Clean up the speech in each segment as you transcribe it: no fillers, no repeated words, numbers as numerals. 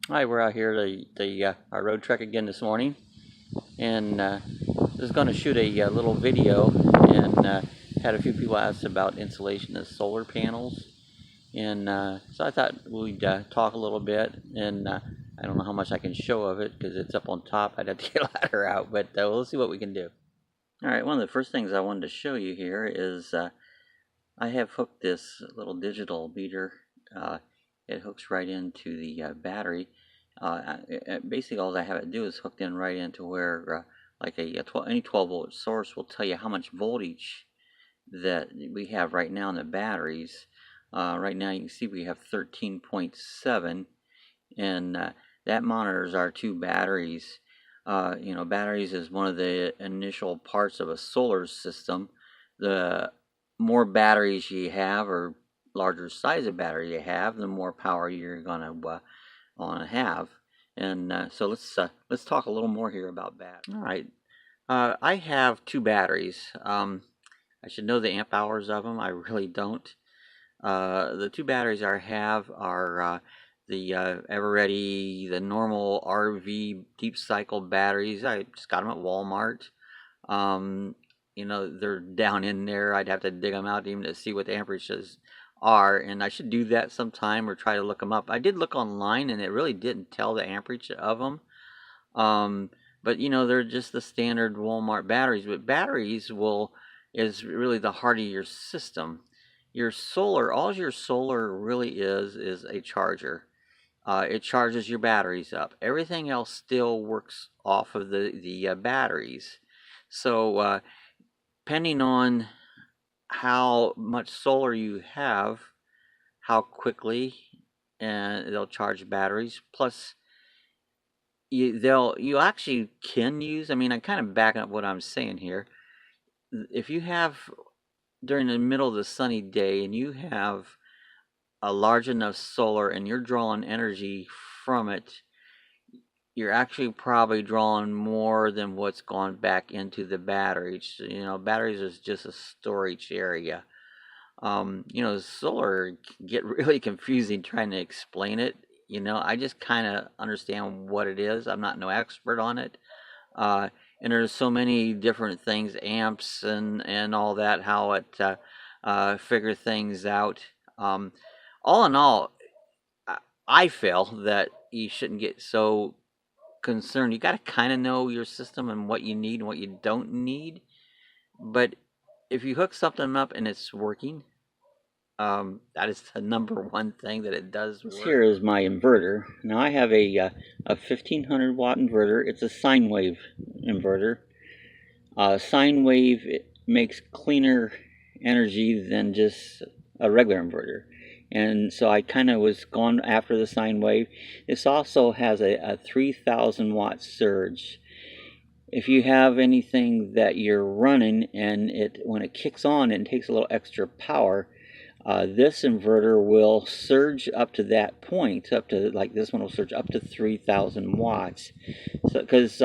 Hi, we're out here our Roadtrek again this morning, and just going to shoot a little video. And had a few people ask about insulation of solar panels, and so I thought we'd talk a little bit. And I don't know how much I can show of it because it's up on top. I'd have to get a ladder out, but we'll see what we can do. All right, one of the first things I wanted to show you here is I have hooked this little digital meter. It hooks right into the battery. Basically, all I have it do is hooked in right into where, like any 12-volt source will tell you how much voltage that we have right now in the batteries. Right now, you can see we have 13.7, and that monitors our two batteries. Batteries is one of the initial parts of a solar system. The more batteries you have, or larger size of battery you have, the more power you're gonna want to have. And so let's talk a little more here about batteries. All right, I have two batteries. I should know the amp hours of them. I really don't. The two batteries I have are the Everready, the normal RV deep cycle batteries. I just got them at Walmart. Um, they're down in there. I'd have to dig them out even to see what the amperages are, and I should do that sometime or try to look them up. I did look online, and it really didn't tell the amperage of them. But they're just the standard Walmart batteries. But batteries is really the heart of your system. All your solar really is a charger. It charges your batteries up. Everything else still works off of the batteries. So depending on how much solar you have, how quickly and they'll charge batteries. Plus, you actually can use. I mean, I'm kind of backing up what I'm saying here. If you have during the middle of the sunny day and you have a large enough solar and you're drawing energy from it, you're actually probably drawing more than what's gone back into the batteries. Batteries is just a storage area. Solar can get really confusing trying to explain it. I just kind of understand what it is. I'm not no expert on it. And there's so many different things, amps and all that, how it figure things out. All in all, I feel that you shouldn't get so concerned. You got to kind of know your system and what you need and what you don't need. But if you hook something up and it's working, that is the number one thing that it does work. Here is my inverter. Now I have a 1500 watt inverter. It's a sine wave inverter. Sine wave, it makes cleaner energy than just a regular inverter. And so I kind of was gone after the sine wave. This also has a 3000 watt surge. If you have anything that you're running and when it kicks on and takes a little extra power, this inverter will surge up to that point, up to, like this one will surge up to 3000 watts. So, because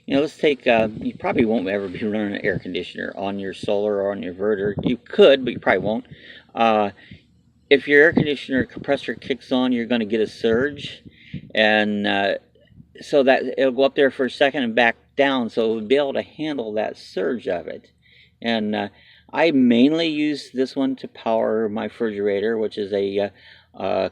let's take, you probably won't ever be running an air conditioner on your solar or on your inverter. You could, but you probably won't. If your air conditioner compressor kicks on, you're going to get a surge, and so that it'll go up there for a second and back down, so it'll be able to handle that surge of it. And I mainly use this one to power my refrigerator, which is a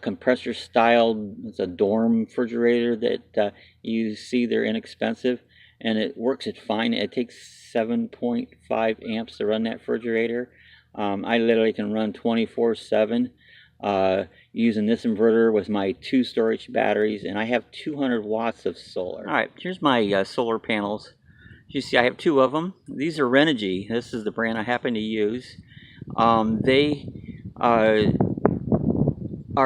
compressor style. It's a dorm refrigerator that you see. They're inexpensive, and it works it fine. It takes 7.5 amps to run that refrigerator. I literally can run 24/7 using this inverter with my two storage batteries, and I have 200 watts of solar. All right, here's my solar panels. You see I have two of them. These are Renogy. This is the brand I happen to use. They are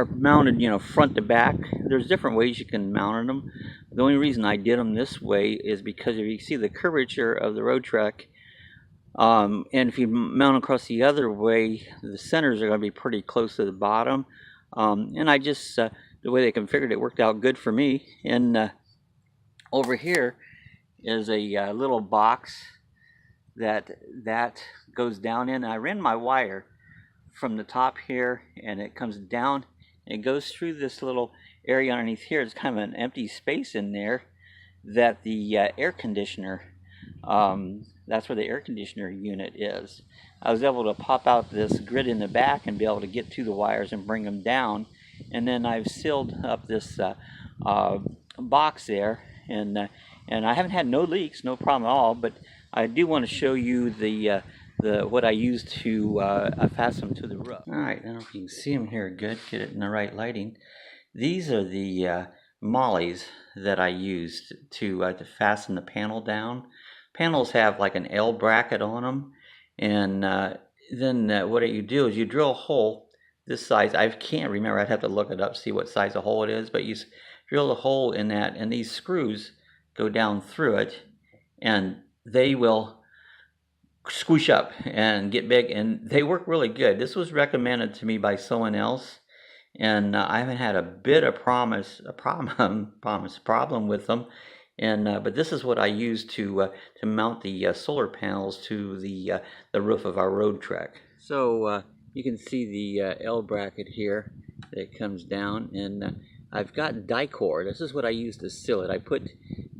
mounted, front to back. There's different ways you can mount them. The only reason I did them this way is because if you see the curvature of the Roadtrek, and if you mount across the other way, the centers are going to be pretty close to the bottom. And I just, the way they configured it worked out good for me. And over here is a little box that goes down in. I ran my wire from the top here, and it comes down and it goes through this little, area underneath here is kind of an empty space in there that the air conditioner, that's where the air conditioner unit is. I was able to pop out this grid in the back and be able to get to the wires and bring them down. And then I've sealed up this box there, and I haven't had no leaks, no problem at all. But I do want to show you the what I used to fasten them to the roof. All right, I don't know if you can see them here good, get it in the right lighting. These are the mollies that I used to fasten the panel down. Panels have like an L bracket on them, and then what you do is you drill a hole this size. I can't remember, I'd have to look it up, see what size of hole it is, but you drill a hole in that, and these screws go down through it, and they will squish up and get big, and they work really good. This was recommended to me by someone else, and I haven't had a bit of problem with them. And but this is what I use to mount the solar panels to the roof of our Roadtrek. So you can see the L bracket here that comes down, and I've got Dicor. This is what I use to seal it. I put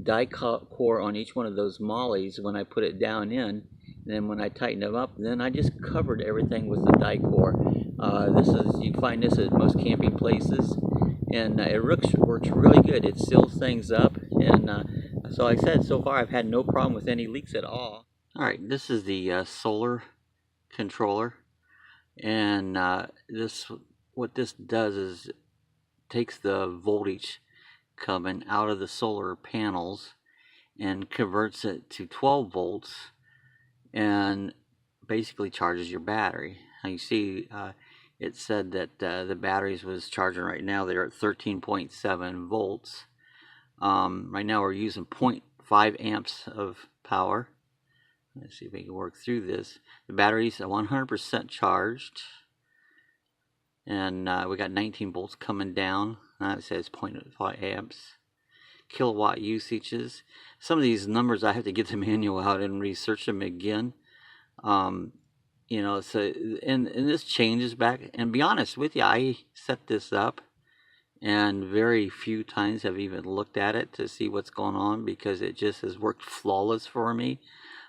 Dicor on each one of those mollies when I put it down in. And then when I tighten them up, then I just covered everything with the Dicor. You find this at most camping places, and it works really good. It seals things up, and so like I said, so far I've had no problem with any leaks at all. All right, this is the solar controller, and what this does is takes the voltage coming out of the solar panels and converts it to 12 volts and basically charges your battery. Now you see it said that the batteries was charging right now. They're at 13.7 volts. Right now we're using 0.5 amps of power. Let's see if we can work through this. The batteries are 100% charged, and we got 19 volts coming down. It says 0.5 amps. Kilowatt usages. Some of these numbers I have to get the manual out and research them again. You know, so and this changes back. And be honest with you, I set this up, and very few times have even looked at it to see what's going on, because it just has worked flawless for me.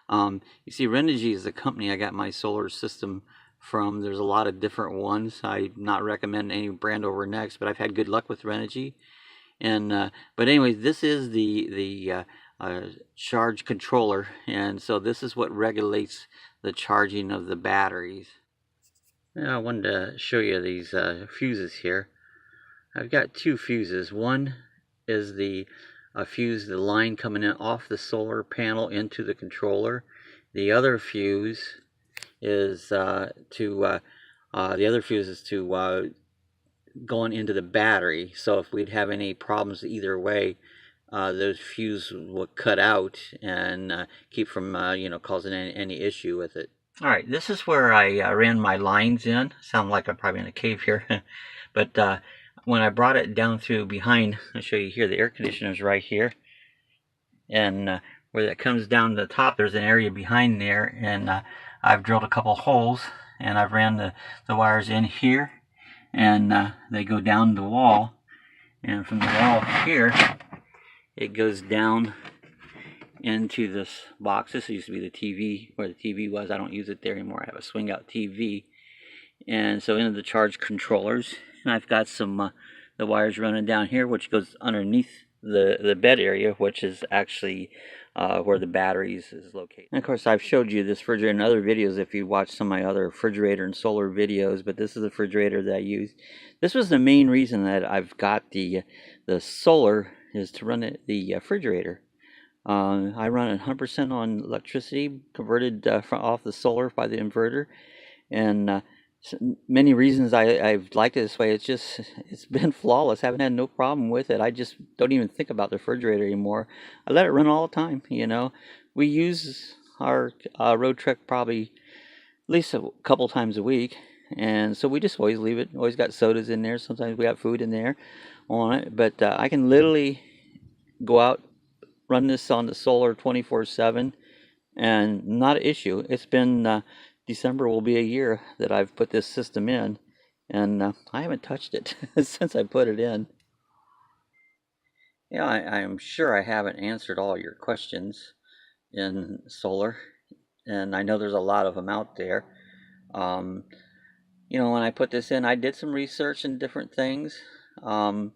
You see, Renogy is the company I got my solar system from. There's a lot of different ones. I'm not recommending any brand over next, but I've had good luck with Renogy. And but anyways, this is the charge controller, and so this is what regulates the charging of the batteries. Now I wanted to show you these fuses here. I've got two fuses. One is the fuse, the line coming in off the solar panel into the controller. The other fuse is going into the battery. So if we'd have any problems either way, those fuses would cut out and keep from causing any issue with it. All right, this is where I ran my lines in. Sound like I'm probably in a cave here, but when I brought it down through behind, I'll show you here, the air conditioner is right here, and where that comes down to the top, there's an area behind there, and I've drilled a couple holes, and I've ran the wires in here, and they go down the wall, and from the wall here it goes down into this box. This used to be the TV, where the TV was. I don't use it there anymore. I have a swing out TV, and so into the charge controllers, and I've got some the wires running down here, which goes underneath the bed area, which is actually where the batteries is located. And of course, I've showed you this refrigerator in other videos if you watch some of my other refrigerator and solar videos, but this is the refrigerator that I use. This was the main reason that I've got the solar, is to run the refrigerator. I run it 100% on electricity, converted off the solar by the inverter, and many reasons I've liked it this way. It's been flawless. Haven't had no problem with it. I just don't even think about the refrigerator anymore. I let it run all the time. You know, we use our Roadtrek probably at least a couple times a week, and so we just always leave it. Always got sodas in there. Sometimes we got food in there on it, but I can literally go out, run this on the solar 24/7, and not an issue. It's been December will be a year that I've put this system in, and I haven't touched it since I put it in. Yeah, I'm sure I haven't answered all your questions in solar, and I know there's a lot of them out there. Um, when I put this in, I did some research in different things, um,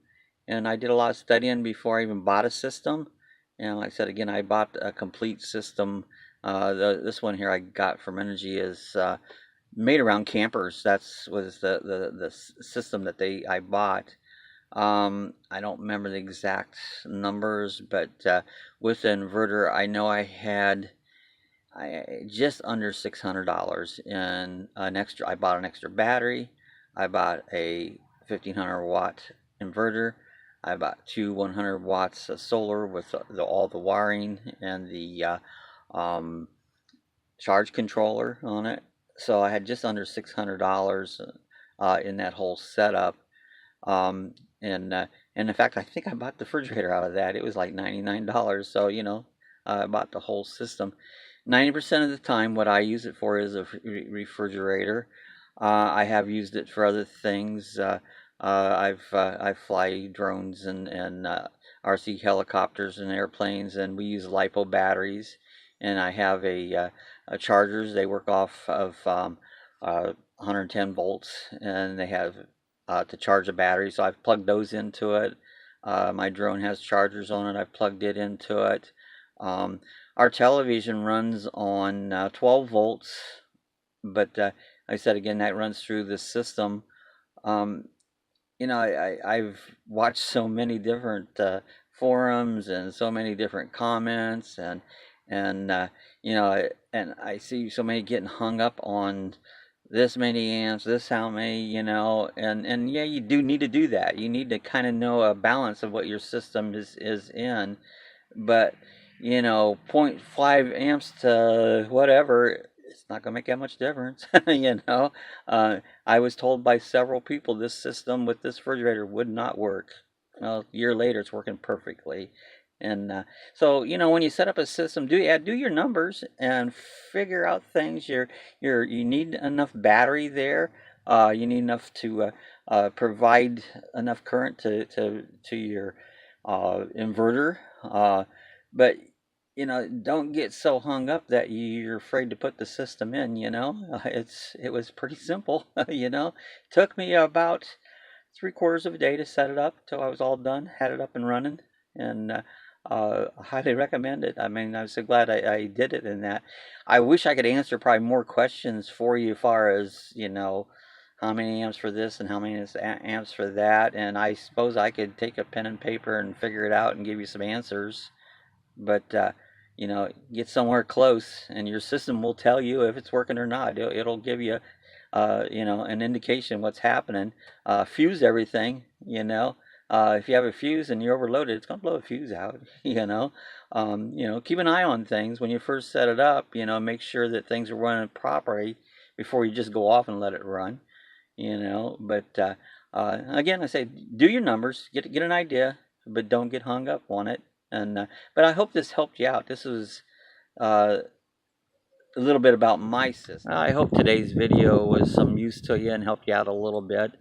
and I did a lot of studying before I even bought a system. And like I said, again, I bought a complete system. This one here I got from Energy is made around campers. That's was the system that I bought. I don't remember the exact numbers, but with the inverter, I know I had just under $600 in an extra. I bought an extra battery. I bought a 1500-watt inverter. I bought two 100 watts of solar with all the wiring and the um, charge controller on it. So I had just under $600 in that whole setup. Um, and in fact, I think I bought the refrigerator out of that. It was like $99. So, I bought the whole system. 90% of the time, what I use it for is a refrigerator. I have used it for other things. I fly drones and RC helicopters and airplanes, and we use LiPo batteries. And I have a chargers. They work off of 110 volts, and they have to charge a battery. So I've plugged those into it. My drone has chargers on it. I've plugged it into it. Our television runs on 12 volts, but like I said again, that runs through the system. Um, I've watched so many different forums and so many different comments, and and I see so many getting hung up on this many amps, this how many, and yeah, you do need to do that. You need to kind of know a balance of what your system is in, but zero point 0.5 amps to whatever, it's not going to make that much difference. I was told by several people this system with this refrigerator would not work. Well, a year later, it's working perfectly. And so, when you set up a system, do your numbers and figure out things. You need enough battery there. You need enough to provide enough current to your inverter. But don't get so hung up that you're afraid to put the system in. It was pretty simple. Took me about 3/4 of a day to set it up till I was all done, had it up and running, and I highly recommend it. I mean, I'm so glad I did it in that. I wish I could answer probably more questions for you as far as, how many amps for this and how many amps for that, and I suppose I could take a pen and paper and figure it out and give you some answers, but get somewhere close and your system will tell you if it's working or not. It'll give you an indication what's happening. Fuse everything. If you have a fuse and you're overloaded, it's going to blow a fuse out. Keep an eye on things when you first set it up. Make sure that things are running properly before you just go off and let it run. But again, I say do your numbers, get an idea, but don't get hung up on it. And but I hope this helped you out. This was a little bit about my system. I hope today's video was some use to you and helped you out a little bit.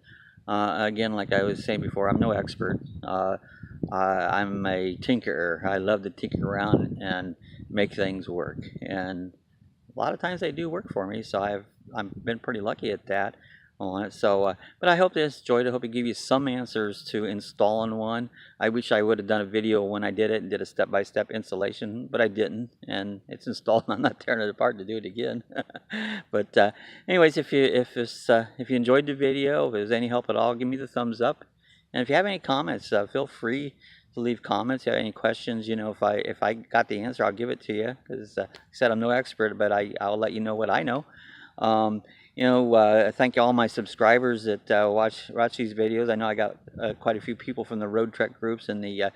Again, like I was saying before, I'm no expert. I'm a tinkerer. I love to tinker around and make things work, and a lot of times they do work for me. So I've been pretty lucky at that on it. So, but I hope this enjoyed. I hope it gave you some answers to installing one. I wish I would have done a video when I did it and did a step-by-step installation, but I didn't, and it's installed. I'm not tearing it apart to do it again. But anyways, if you enjoyed the video, if it was any help at all, give me the thumbs up. And if you have any comments, feel free to leave comments. If you have any questions, if I got the answer, I'll give it to you. Because like I said, I'm no expert, but I'll let you know what I know. Thank all my subscribers that watch these videos. I know I got quite a few people from the Roadtrek groups and the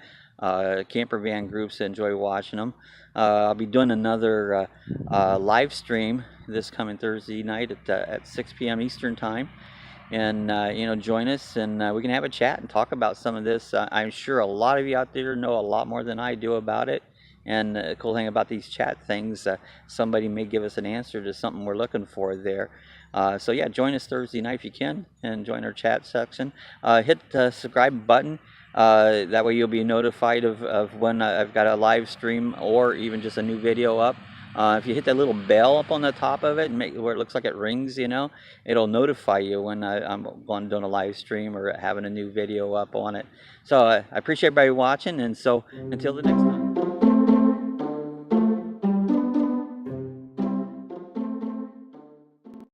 camper van groups that enjoy watching them. I'll be doing another live stream this coming Thursday night at 6 p.m. Eastern time. And join us, and we can have a chat and talk about some of this. I'm sure a lot of you out there know a lot more than I do about it. And the cool thing about these chat things, somebody may give us an answer to something we're looking for there. So yeah, join us Thursday night if you can, and join our chat section. Hit the subscribe button. That way you'll be notified of when I've got a live stream or even just a new video up. If you hit that little bell up on the top of it, and where it looks like it rings, you know, it'll notify you when I'm doing a live stream or having a new video up on it. So I appreciate everybody watching, and so until the next time.